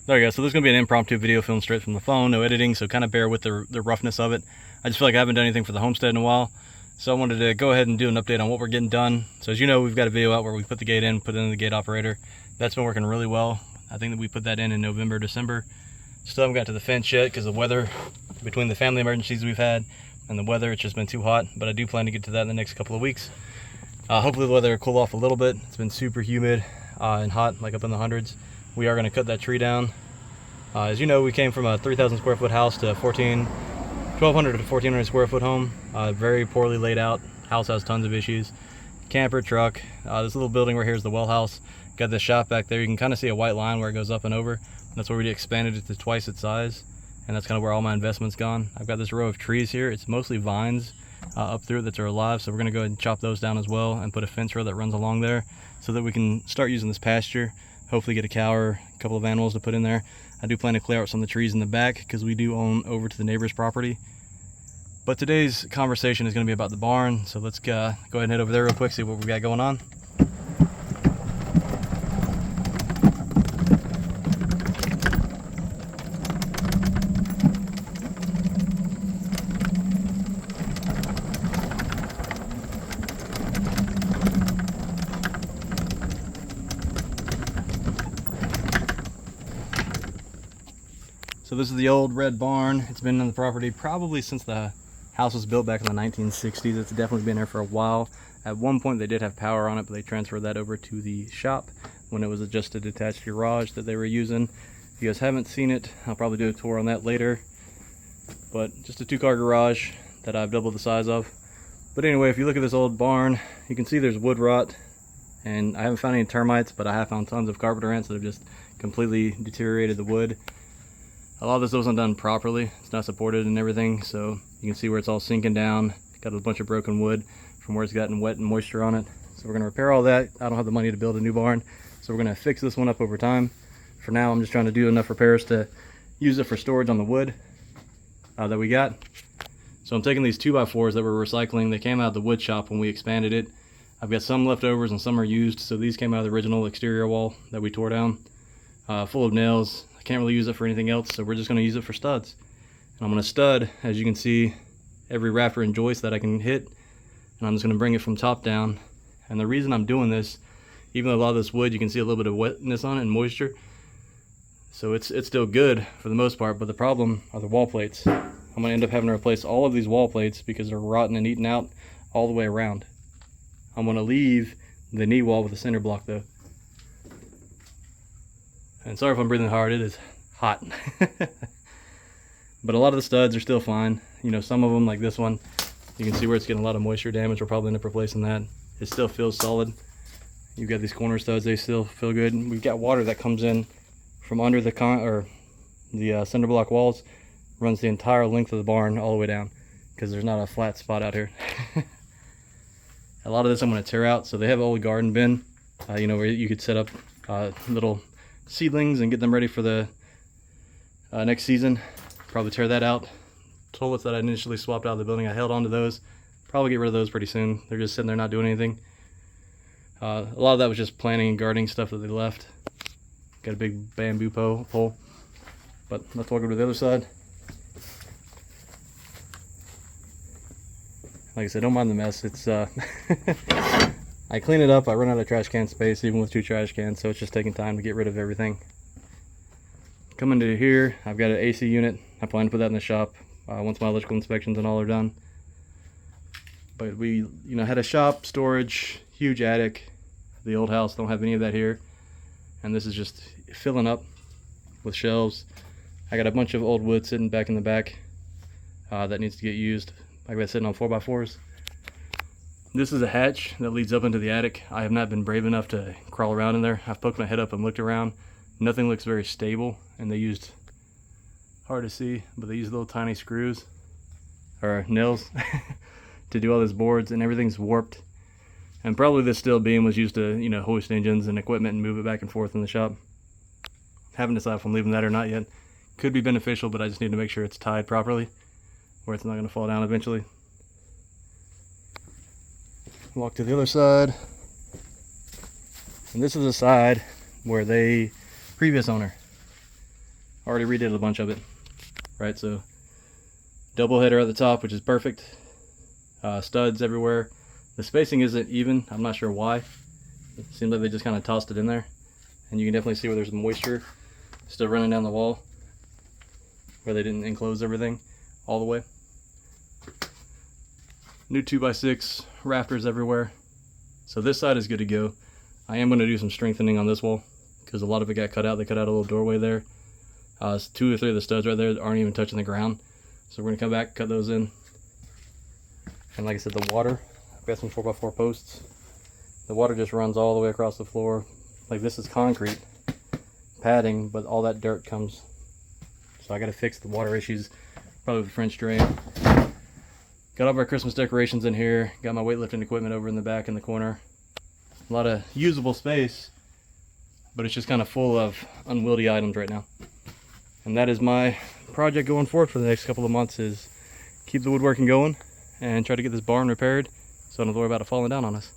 There you go. So this is going to be an impromptu video filmed straight from the phone, no editing, so kind of bear with the roughness of it. I just feel like I haven't done anything for the homestead in a while, so I wanted to go ahead and do an update on what we're getting done. So as you know, we've got a video out where we put the gate in, put in the gate operator. That's been working really well. I think that we put that in November, December. Still haven't got to the fence yet because the weather, between the family emergencies we've had and the weather, it's just been too hot, but I do plan to get to that in the next couple of weeks. Hopefully the weather will cool off a little bit. It's been super humid and hot, like up in the hundreds. We are going to cut that tree down. As you know, we came from a 3,000 square foot house to 1,200 to 1,400 square foot home. Very poorly laid out. House has tons of issues. Camper, truck. This little building right here is the well house. Got this shop back there. You can kind of see a white line where it goes up and over. That's where we expanded it to twice its size. And that's kind of where all my investment's gone. I've got this row of trees here. It's mostly vines up through it that are alive. So we're going to go ahead and chop those down as well and put a fence row that runs along there so that we can start using this pasture. Hopefully get a cow or a couple of animals to put in there. I do plan to clear out some of the trees in the back because we do own over to the neighbor's property. But today's conversation is going to be about the barn. So let's go ahead and head over there real quick, see what we've got going on. So this is the old red barn. It's been on the property probably since the house was built back in the 1960s. It's definitely been there for a while. At one point they did have power on it, but they transferred that over to the shop when it was just a detached garage that they were using. If you guys haven't seen it, I'll probably do a tour on that later. But just a 2-car garage that I've doubled the size of. But anyway, if you look at this old barn, you can see there's wood rot. And I haven't found any termites, but I have found tons of carpenter ants that have just completely deteriorated the wood. A lot of this wasn't done properly. It's not supported and everything, so you can see where it's all sinking down. Got a bunch of broken wood from where it's gotten wet and moisture on it. So we're gonna repair all that. I don't have the money to build a new barn, so we're gonna fix this one up over time. For now, I'm just trying to do enough repairs to use it for storage on the wood that we got. So I'm taking these 2x4s that we're recycling. They came out of the wood shop when we expanded it. I've got some leftovers and some are used, so these came out of the original exterior wall that we tore down, full of nails. Can't really use it for anything else, so we're just going to use it for studs. And I'm going to stud, as you can see, every rafter and joist that I can hit, and I'm just going to bring it from top down. And the reason I'm doing this, even though a lot of this wood, you can see a little bit of wetness on it and moisture, so it's still good for the most part, but the problem are the wall plates. I'm going to end up having to replace all of these wall plates because they're rotten and eaten out all the way around. I'm going to leave the knee wall with a cinder block though. And sorry if I'm breathing hard, it is hot. But a lot of the studs are still fine. You know, some of them, like this one, you can see where it's getting a lot of moisture damage. We'll probably end up replacing that. It still feels solid. You've got these corner studs, they still feel good. We've got water that comes in from under the cinder block walls, runs the entire length of the barn all the way down because there's not a flat spot out here. A lot of this I'm going to tear out. So they have an old garden bin, you know, where you could set up little seedlings and get them ready for the next season. Probably tear that out. Toilets that I initially swapped out of the building, I held on to those. Probably get rid of those pretty soon. They're just sitting there not doing anything. A lot of that was just planting and gardening stuff that they left. Got a big bamboo pole. But let's walk over to the other side. Like I said, don't mind the mess. It's I clean it up, I run out of trash can space even with 2 trash cans, so it's just taking time to get rid of everything. Coming to here, I've got an AC unit. I plan to put that in the shop once my electrical inspections and all are done. But we, you know, had a shop, storage, huge attic. The old house, don't have any of that here. And this is just filling up with shelves. I got a bunch of old wood sitting back in the back that needs to get used. I got sitting on 4x4s. This is a hatch that leads up into the attic. I have not been brave enough to crawl around in there. I've poked my head up and looked around. Nothing looks very stable, and they used, hard to see, but they used little tiny screws, or nails, to do all these boards, and everything's warped. And probably this steel beam was used to, you know, hoist engines and equipment and move it back and forth in the shop. Haven't decided if I'm leaving that or not yet. Could be beneficial, but I just need to make sure it's tied properly, where it's not going to fall down eventually. Walk to the other side, and this is the side where previous owner already redid a bunch of it, right? So double header at the top, which is perfect. Studs everywhere. The spacing isn't even. I'm not sure why. It seems like they just kind of tossed it in there. And you can definitely see where there's moisture still running down the wall, where they didn't enclose everything all the way. New 2x6 rafters everywhere. So this side is good to go. I am going to do some strengthening on this wall because a lot of it got cut out. They cut out a little doorway there. 2 or 3 of the studs right there aren't even touching the ground. So we're going to come back, cut those in. And like I said, the water, I've got some 4x4 posts. The water just runs all the way across the floor. Like this is concrete padding, but all that dirt comes. So I got to fix the water issues, probably with the French drain. Got all of our Christmas decorations in here. Got my weightlifting equipment over in the back in the corner. A lot of usable space, but it's just kind of full of unwieldy items right now. And that is my project going forward for the next couple of months, is keep the woodworking going and try to get this barn repaired so I don't have to worry about it falling down on us.